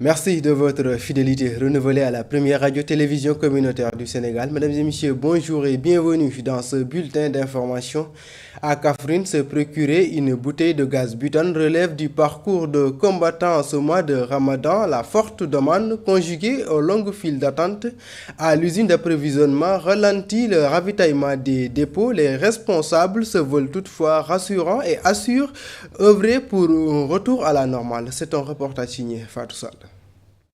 Merci de votre fidélité renouvelée à la première radio-télévision communautaire du Sénégal. Mesdames et messieurs, bonjour et bienvenue dans ce bulletin d'information. À Kaffrine, se procurer une bouteille de gaz butane relève du parcours de combattants en ce mois de Ramadan. La forte demande, conjuguée aux longues files d'attente à l'usine d'approvisionnement, ralentit le ravitaillement des dépôts. Les responsables se veulent toutefois rassurants et assurent œuvrer pour un retour à la normale. C'est un reportage signé Fatou Sall.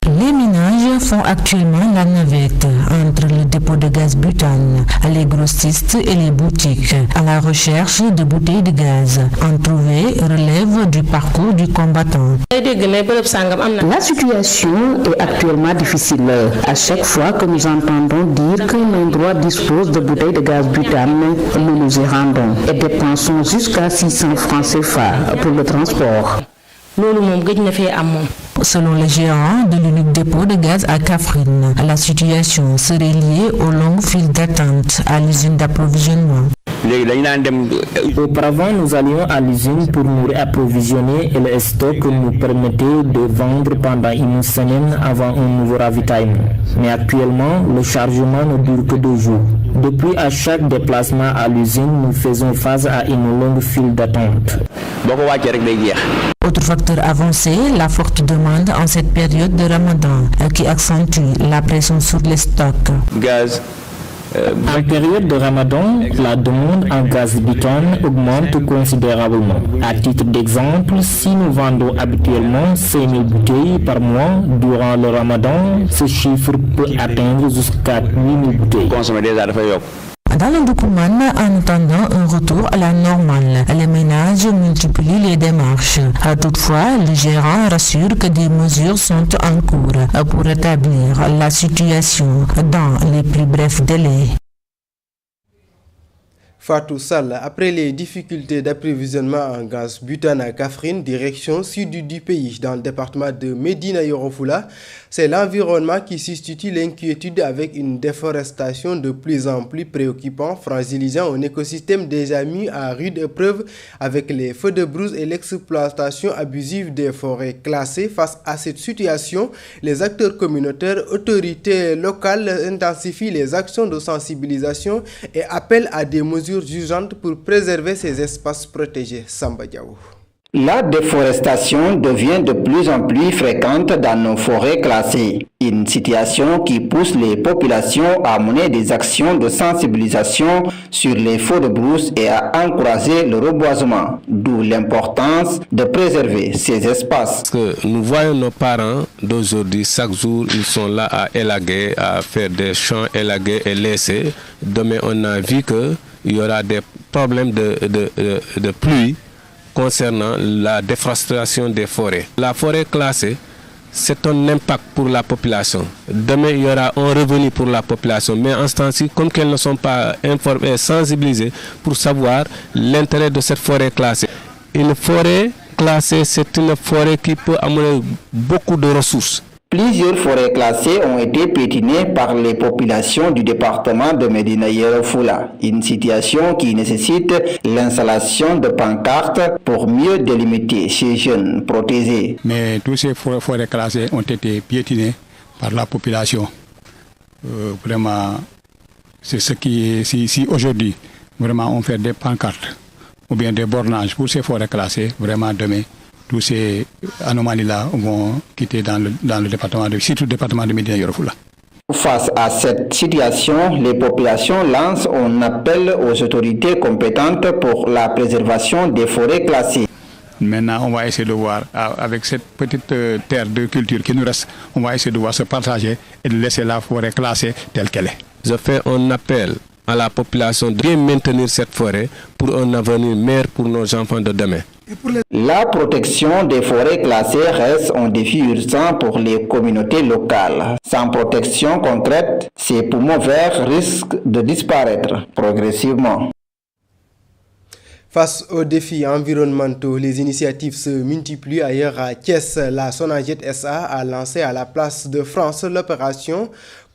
Les ménages font actuellement la navette entre le dépôt de gaz butane, les grossistes et les boutiques à la recherche de bouteilles de gaz. En trouver relève du parcours du combattant. La situation est actuellement difficile. À chaque fois que nous entendons dire qu'un endroit dispose de bouteilles de gaz butane, nous nous y rendons et dépensons jusqu'à 600 francs CFA pour le transport. Selon le gérant de l'unique dépôt de gaz à Kaffrine, la situation serait liée aux longues files d'attente à l'usine d'approvisionnement. Auparavant, nous allions à l'usine pour nous réapprovisionner et le stock nous permettait de vendre pendant une semaine avant un nouveau ravitaillement. Mais actuellement, le chargement ne dure que 2 jours. Depuis, à chaque déplacement à l'usine, nous faisons face à une longue file d'attente. Autre facteur avancé, la forte demande en cette période de Ramadan qui accentue la pression sur les stocks. En période de Ramadan, la demande en gaz butane augmente considérablement. À titre d'exemple, si nous vendons habituellement 5000 bouteilles par mois durant le Ramadan, ce chiffre peut atteindre jusqu'à 8000 bouteilles. Dans le document, en attendant un retour à la normale, les ménages multiplient les démarches. Toutefois, le gérant rassure que des mesures sont en cours pour rétablir la situation dans les plus brefs délais. Fatou Sall, après les difficultés d'approvisionnement en gaz butane à Kaffrine, direction sud du pays, dans le département de Médina Yoro Foulah, c'est l'environnement qui suscite l'inquiétude avec une déforestation de plus en plus préoccupante, fragilisant un écosystème déjà mis à rude épreuve avec les feux de brousse et l'exploitation abusive des forêts classées. Face à cette situation, les acteurs communautaires, autorités locales intensifient les actions de sensibilisation et appellent à des mesures urgentes pour préserver ces espaces protégés. Samba Diaw. La déforestation devient de plus en plus fréquente dans nos forêts classées. Une situation qui pousse les populations à mener des actions de sensibilisation sur les feux de brousse et à encourager le reboisement, d'où l'importance de préserver ces espaces. Parce que nous voyons nos parents d'aujourd'hui, chaque jour, ils sont là à élaguer, à faire des champs élagués et laissés. Demain, on a vu qu'il y aura des problèmes de pluie concernant la déforestation des forêts. La forêt classée, c'est un impact pour la population. Demain, il y aura un revenu pour la population. Mais en ce temps-ci, comme qu'elles ne sont pas informées et sensibilisées pour savoir l'intérêt de cette forêt classée. Une forêt classée, c'est une forêt qui peut amener beaucoup de ressources. Plusieurs forêts classées ont été piétinées par les populations du département de Médina Yoro Foulah. Une situation qui nécessite l'installation de pancartes pour mieux délimiter ces jeunes protégés. Mais tous ces forêts classées ont été piétinées par la population. Vraiment, c'est ce qui est, si aujourd'hui, vraiment on fait des pancartes ou bien des bornages pour ces forêts classées, vraiment demain, tous ces anomalies-là vont quitter dans le département, surtout le département de Médina Yoro Foulah. Face à cette situation, les populations lancent un appel aux autorités compétentes pour la préservation des forêts classées. Maintenant, on va essayer de voir, avec cette petite terre de culture qui nous reste, on va essayer de voir se partager et de laisser la forêt classée telle qu'elle est. Je fais un appel à la population de bien maintenir cette forêt pour un avenir meilleur pour nos enfants de demain. La protection des forêts classées reste un défi urgent pour les communautés locales. Sans protection concrète, ces poumons verts risquent de disparaître progressivement. Face aux défis environnementaux, les initiatives se multiplient ailleurs à Thiès. La Sonaged SA a lancé à la place de France l'opération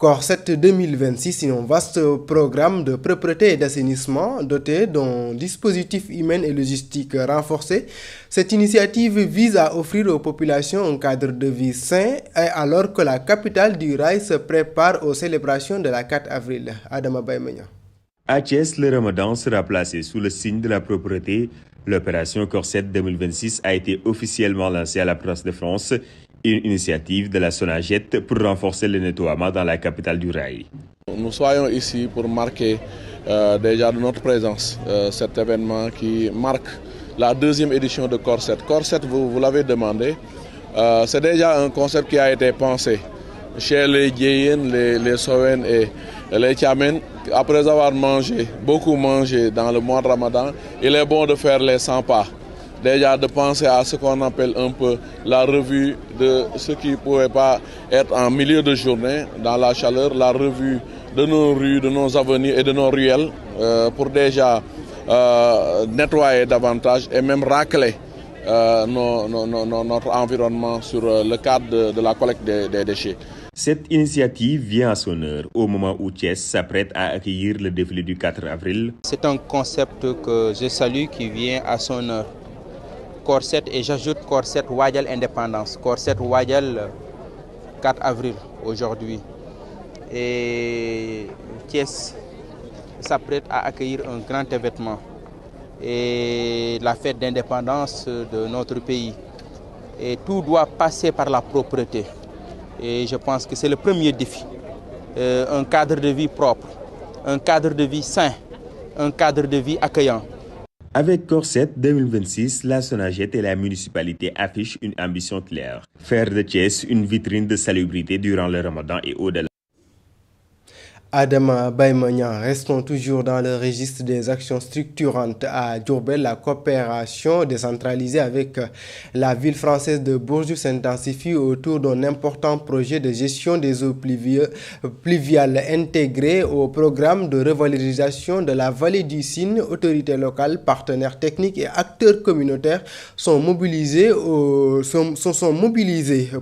Corset 2026 est un vaste programme de propreté et d'assainissement doté d'un dispositif humain et logistique renforcé. Cette initiative vise à offrir aux populations un cadre de vie sain alors que la capitale du rail se prépare aux célébrations de la 4 avril. Adama Baymania. À Thiès, le Ramadan sera placé sous le signe de la propreté. L'opération Corset 2026 a été officiellement lancée à la Place de France, une initiative de la Sonagette pour renforcer le nettoiement dans la capitale du rail. Nous soyons ici pour marquer déjà de notre présence cet événement qui marque la deuxième édition de Corset. Corset, vous l'avez demandé, c'est déjà un concept qui a été pensé chez les Djeyen, les Sowen et les Tchamen. Après avoir beaucoup mangé dans le mois de Ramadan, il est bon de faire les 100 pas. Déjà de penser à ce qu'on appelle un peu la revue de ce qui ne pouvait pas être en milieu de journée, dans la chaleur, la revue de nos rues, de nos avenues et de nos ruelles pour déjà nettoyer davantage et même racler notre environnement sur le cadre de la collecte des déchets. Cette initiative vient à son heure au moment où Thiès s'apprête à accueillir le défilé du 4 avril. C'est un concept que je salue qui vient à son heure. Corset et j'ajoute Corset Wadjal Indépendance, Corset Wadjal 4 avril aujourd'hui. Et Thiès s'apprête à accueillir un grand événement et la fête d'indépendance de notre pays. Et tout doit passer par la propreté. Et je pense que c'est le premier défi. Un cadre de vie propre, un cadre de vie sain, un cadre de vie accueillant. Avec Corset 2026, la Sonagette et la municipalité affichent une ambition claire. Faire de Thiès une vitrine de salubrité durant le Ramadan et au-delà. Adama Baymania, restons toujours dans le registre des actions structurantes à Diourbel. La coopération décentralisée avec la ville française de Bourges s'intensifie autour d'un important projet de gestion des eaux pluviales intégré au programme de revalorisation de la vallée du Sine. Autorités locales, partenaires techniques et acteurs communautaires sont mobilisés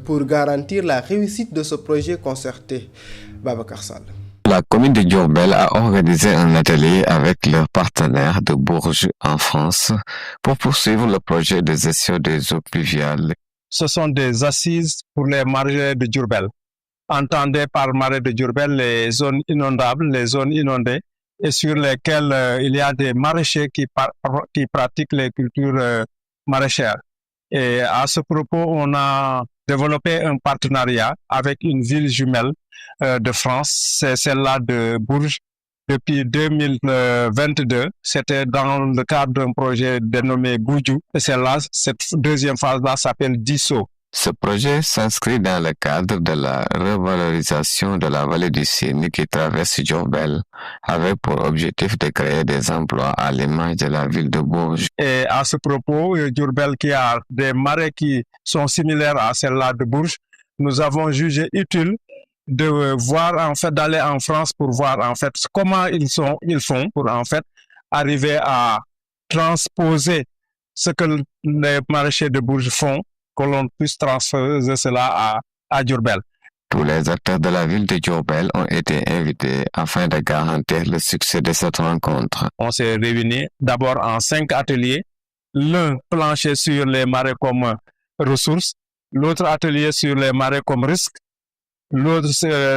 pour garantir la réussite de ce projet concerté. Babacar Sall. La commune de Diourbel a organisé un atelier avec leurs partenaires de Bourges en France pour poursuivre le projet de gestion des eaux pluviales. Ce sont des assises pour les marais de Diourbel. Entendez par marais de Diourbel les zones inondables, les zones inondées et sur lesquelles il y a des maraîchers qui pratiquent les cultures maraîchères. Et à ce propos, on a développé un partenariat avec une ville jumelle de France, c'est celle-là de Bourges. Depuis 2022, c'était dans le cadre d'un projet dénommé Boudjou. Et celle-là, cette deuxième phase-là s'appelle Disso. Ce projet s'inscrit dans le cadre de la revalorisation de la vallée du Sine qui traverse Diourbel, avec pour objectif de créer des emplois à l'image de la ville de Bourges. Et à ce propos, Diourbel qui a des marais qui sont similaires à celle-là de Bourges, nous avons jugé utile de voir d'aller en France pour voir comment ils font pour arriver à transposer ce que les maraîchers de Bourges font, que l'on puisse transférer cela à Diourbel. Tous les acteurs de la ville de Diourbel ont été invités afin de garantir le succès de cette rencontre. On s'est réunis d'abord en 5 ateliers, l'un planché sur les marais comme ressources, l'autre atelier sur les marais comme risque, l'autre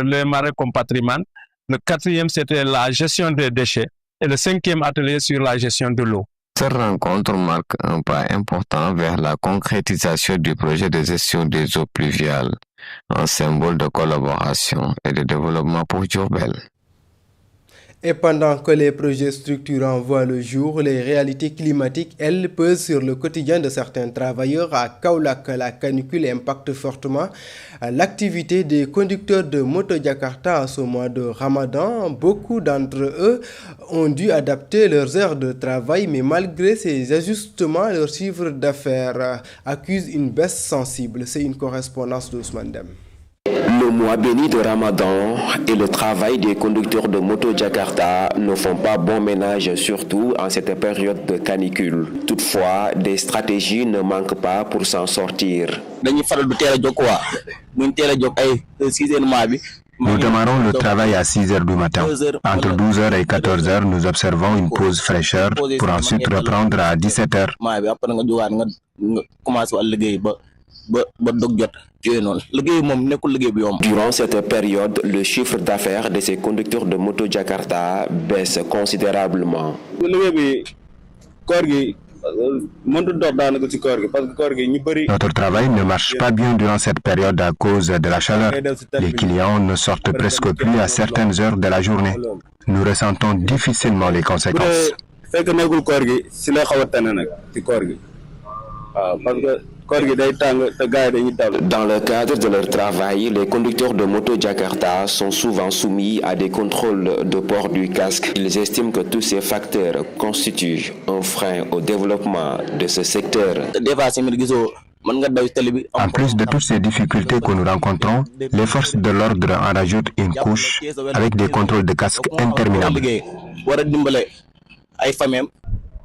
les marais comme patrimoine, le 4e c'était la gestion des déchets et le 5e atelier sur la gestion de l'eau. Cette rencontre marque un pas important vers la concrétisation du projet de gestion des eaux pluviales, un symbole de collaboration et de développement pour Diourbel. Et pendant que les projets structurants voient le jour, les réalités climatiques, elles, pesent sur le quotidien de certains travailleurs. À Kaolack, la canicule impacte fortement l'activité des conducteurs de moto Jakarta à ce mois de Ramadan. Beaucoup d'entre eux ont dû adapter leurs heures de travail, mais malgré ces ajustements, leur chiffre d'affaires accuse une baisse sensible. C'est une correspondance d'Ousmane Dem. Le mois béni de Ramadan et le travail des conducteurs de moto Jakarta ne font pas bon ménage, surtout en cette période de canicule. Toutefois, des stratégies ne manquent pas pour s'en sortir. Nous démarrons le travail à 6 h du matin. Entre 12 h et 14 h, nous observons une pause fraîcheur pour ensuite reprendre à 17 h. Durant cette période, le chiffre d'affaires de ces conducteurs de moto Jakarta baisse considérablement. Notre travail ne marche pas bien durant cette période à cause de la chaleur. Les clients ne sortent presque plus à certaines heures de la journée. Nous ressentons difficilement les conséquences. Dans le cadre de leur travail, les conducteurs de moto Jakarta sont souvent soumis à des contrôles de port du casque. Ils estiment que tous ces facteurs constituent un frein au développement de ce secteur. En plus de toutes ces difficultés que nous rencontrons, les forces de l'ordre en rajoutent une couche avec des contrôles de casque interminables.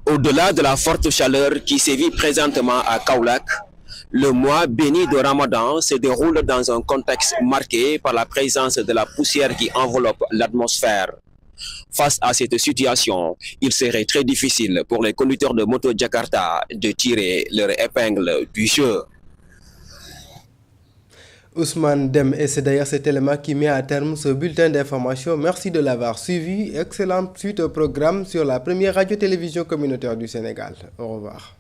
Au-delà de la forte chaleur qui sévit présentement à Kaolack, le mois béni de Ramadan se déroule dans un contexte marqué par la présence de la poussière qui enveloppe l'atmosphère. Face à cette situation, il serait très difficile pour les conducteurs de moto Jakarta de tirer leur épingle du jeu. Ousmane Dem, et c'est d'ailleurs cet élément qui met à terme ce bulletin d'information. Merci de l'avoir suivi. Excellente suite au programme sur la première radio-télévision communautaire du Sénégal. Au revoir.